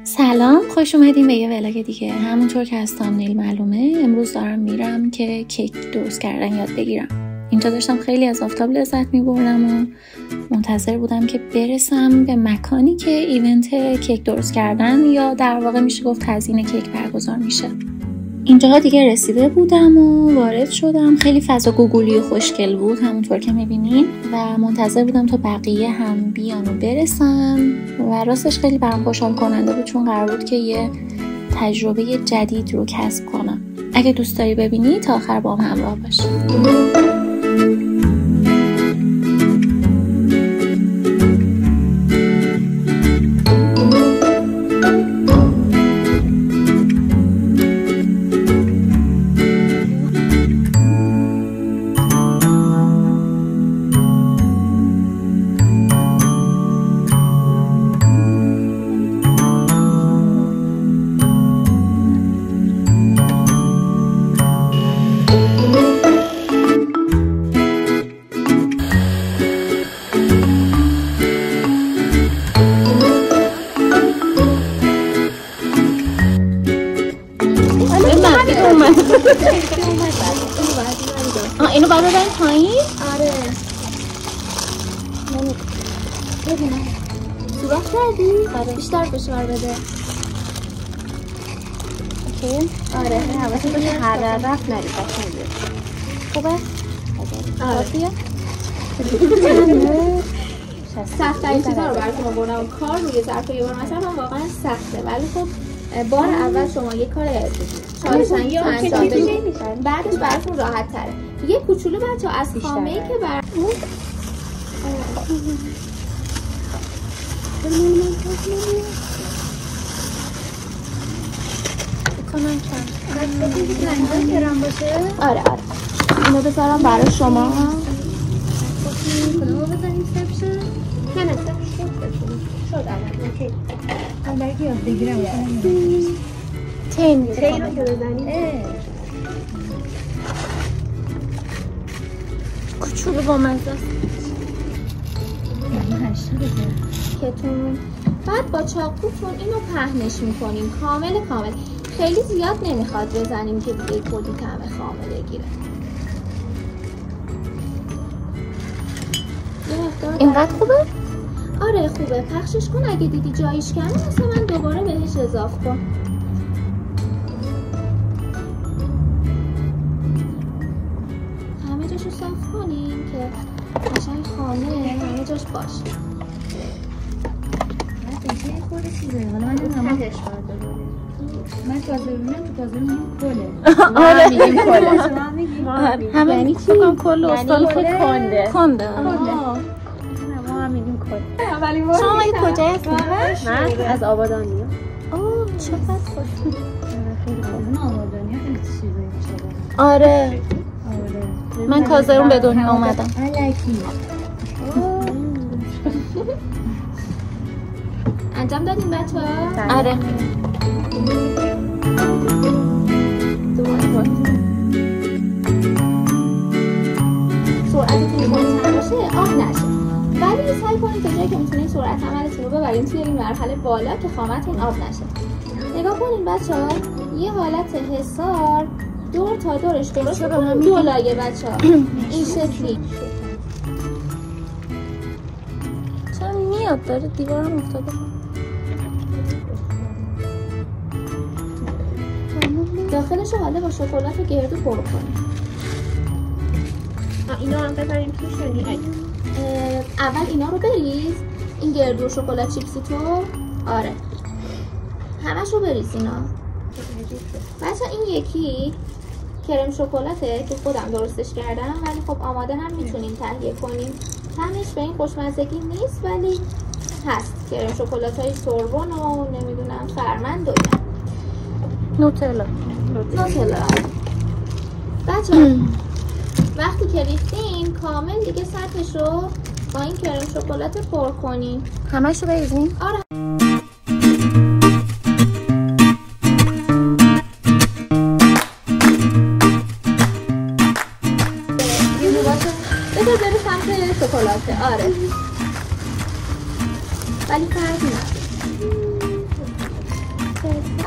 سلام، خوش اومدیم به یه ولاگ دیگه. همونطور که از تامنیل معلومه امروز دارم میرم که کیک درست کردن یاد بگیرم. اینجا داشتم خیلی از آفتاب لذت میبردم و منتظر بودم که برسم به مکانی که ایونت کیک درست کردن یا در واقع میشه گفت تزیین کیک برگزار میشه. اینجا دیگه رسیده بودم و وارد شدم. خیلی فضا گوگولی و خوشگل بود همونطور که میبینین و منتظر بودم تا بقیه هم بیان و برسن و راستش خیلی برام خوشحال کننده بود چون قرار بود که یه تجربه جدید رو کسب کنم. اگه دوست داری ببینی تا آخر با هم همراه باش. اینو باید ببریم پایین؟ آره ببینم سوراخ کردی؟ آره بیشتر فشار بده. اوکی؟ آره حواست باشه هر رفت نری قشنگه. خوبه؟ آره سخت‌ترین چیزا رو براتون آوردم. کار روی ظرف یه بار مثلا واقعا سخته، ولی خب بار اول شما یه کار چالش‌انگیز انجام بدید بعدش براتون راحت تره. یه کوچولو بچه از خامه‌ای که براتون بکنم کرم باشه. آره اینو بذارم برای شما. کدومو بزنیم سبشه؟ نه شد الان اوکی. من برای که یاد بگیرم تین رو که بزنیم کوچولو با مزه است کتون. بعد با چاقوتون اینو پهنش میکنیم کامل. خیلی زیاد نمیخواد بزنیم که دیگه کلی طعم خامه بگیره. اینقدر خوبه؟ آره خوبه. پخشش کن، اگه دیدی جایش کمه مثلا من دوباره بهش اضافه کن. همه جاشو صاف کنیم که قشنگ خامه همه جاش باشه. من تازه ببینم تو تازه میگیم کله. آره میگیم کله. همه یعنی چی؟ بگم کل استان کنده. ما هم میگیم کله. شما مگه کجا هستی؟ من از آبادانیه. اوه چقدر خوش. خیلی خوب. آبادانیه خیلی چیزایی میشه. آره من تازه اون به دنیا اومدم. الکی. انجام دادیم بچه‌ها؟ آره سرعتتون کمتر باشه آب نشه، ولی سعی کنید تا جایی که میتونید سرعت عملتون رو ببرید توی این مرحله بالا که خامتون آب نشه. نگاه کنین بچه‌ها یه حالت حصار دور تا دورش درست کنم. دو لایه بچه‌ها این شکلی. چرا میاد داره دیوارم افتاده. داخلش رو حالا با شکلات و گردو پر کنیم. اینا هم ببریم توشونی. اول اینا رو بریز، این گردو و شکلات چیپسی تو. آره همش رو بریز اینا. بچه این یکی کرم شکلاته که خودم درستش کردم، ولی خب آماده هم میتونیم تهیه کنیم. طعمش به این خوشمزگی نیست ولی هست. کرم شکلات های سوربن و نمیدونم فرمند و نوتلا. بچه وقتی که ریختیم کامل دیگه سطحش رو با این کرم شکلات پر کنیم. همش رو بریزیم؟ آره بذار بره سمت شکلاته. آره ولی فرقی نداره.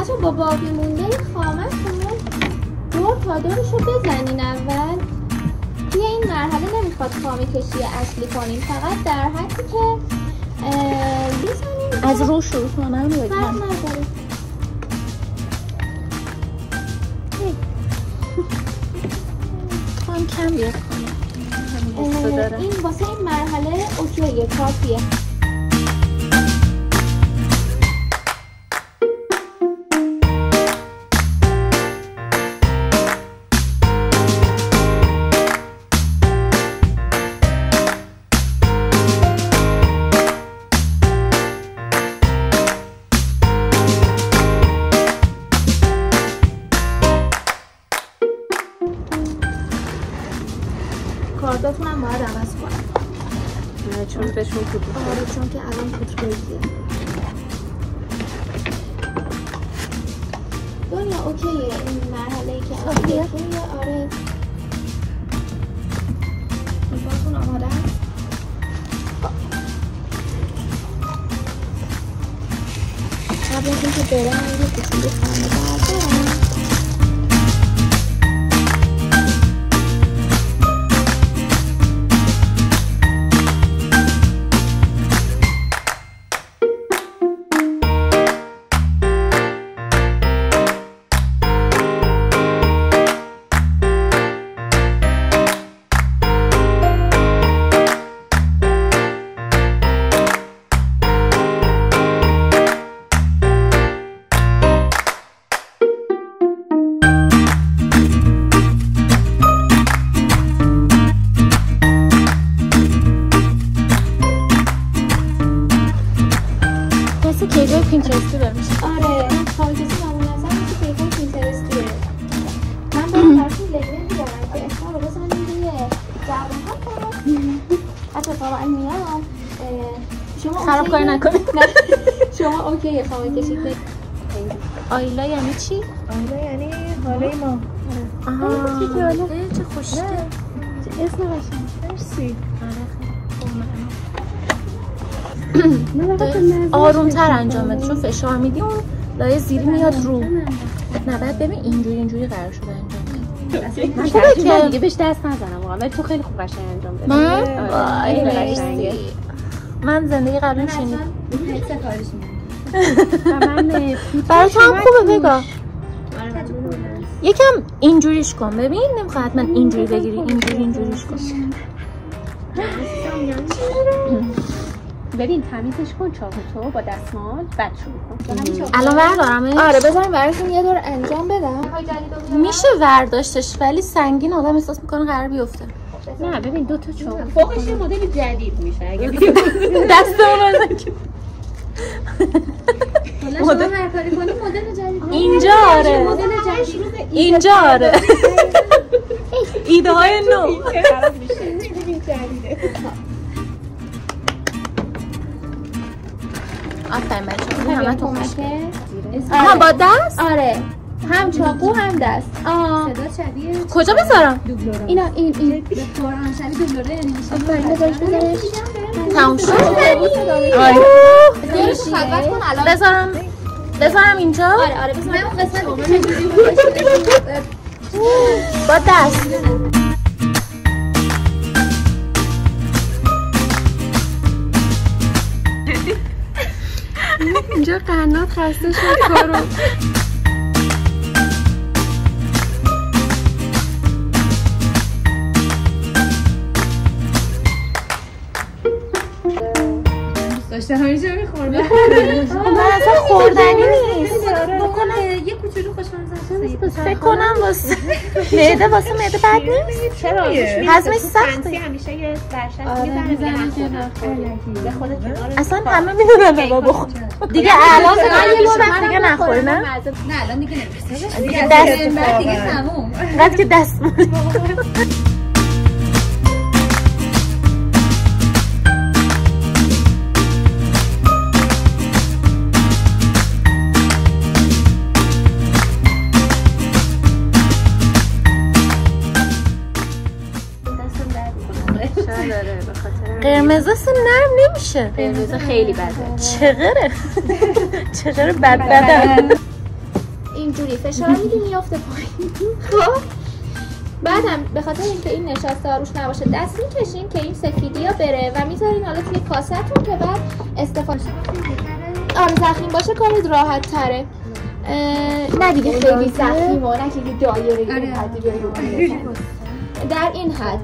بچه با باقی مونده خامتون دور تا دورشو بزنین اول. توی این مرحله نمیخواد خامه کشی اصلی کنیم، فقط در حدی که بزنیم از رو شروع کنم فرق نداره. کم بیاد کنم. این واسه این مرحله اوکیه، کافیه. کارداتون هم باید عوض کنم. چون بهشون پودر. آره چون که الان پودر ریزیه. دنیا اوکیه این مرحله که الان روی آره. میباتون آماده هست؟ قبل از اینکه برم یه کوچولو خانه بردارم. کیکای پینترستی برمیشه. آره خواهی کسی معمول نظر میشه کیکای پینترستیه. من باید براتون لگه میدارم که اسما رو بزنیم روی جواب ها کنم. اتفاقا میام شما خراب کاری نکنید. شما اوکیه خواهی کشید. آیلا یعنی چی؟ آیلا یعنی حاله ما. آها چه خوشگل. اسم قشنگ. مرسی. آرومتر انجام بده چون فشار میدی اون لایه زیری میاد رو. نه بعد ببین اینجوری قرار شده انجام بده. خوبه که دیگه بهش دست نزنم واقعا، ولی تو خیلی خوب قشنگ انجام دادی. من وای مرسی. من زندگی قبلیم شنید. برای تو هم خوبه بگا. یکم اینجوریش کن ببین، نمیخواد حتما اینجوری بگیری، اینجوریش کن. ببین تمیزش کن چاقو با دستمال، بعد شروع کن. الان وردارمش؟ آره بذاریم براتون یه دور انجام بدم. میشه ورداشتش ولی سنگین آدم احساس میکنه قرار بیفته. نه ببین دو تا چاقو فوقش یه مدل جدید میشه اگه دستمون بزن. مدل هر کاری کنی مدل جدید. اینجا آره. مدل جدید. اینجا آره. ایده های نو. خراب میشه. ببین جدیده. آفرین بچه‌ها همه تو خوشگل. آها با دست؟ آره هم چاقو هم دست. صدا شبیه کجا بذارم؟ اینا این قرآن شبیه دوبلوره یعنی میشه. بذارش تموم شد. بذارم اینجا؟ آره بذارم اون قسمتی که چجوری با دست. اینجا قنات خسته شد کارو. داشته همیشه میخورده. نه اصلا خوردنی نیست. بکنم یه کوچولو خوشمزه. فکر کنم واسه معده بد نیست. چرا؟ هضمش سخته. همیشه یه برشت میزنه به خودت کنار. اصلا همه میدونن بابا بخور. دیگه الان یه وقت دیگه نخوره نه؟ نه الان دیگه نمیشه. دیگه دست دیگه تموم. قد که دست قرمز نرم نمیشه. قرمز خیلی بده. چغره بد اینجوری فشار میدی میافته پایین. خب بعدم به خاطر اینکه این نشسته روش نباشه دست میکشین که این سفیدی ها بره و میذارین حالا توی کاستون که بعد استفاده آره زخیم باشه کارت راحت تره. نه دیگه خیلی زخیم و نه که دایره در این حد.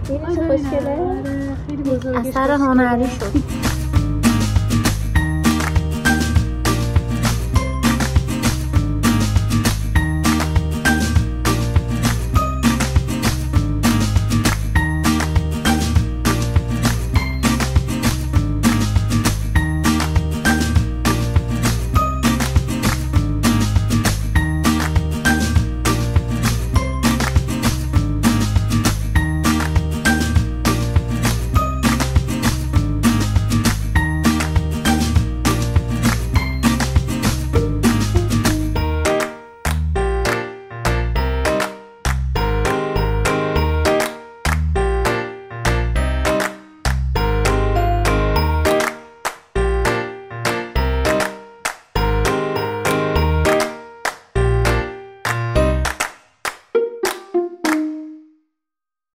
ببین خیلی بزرگه. اثر هنری شد.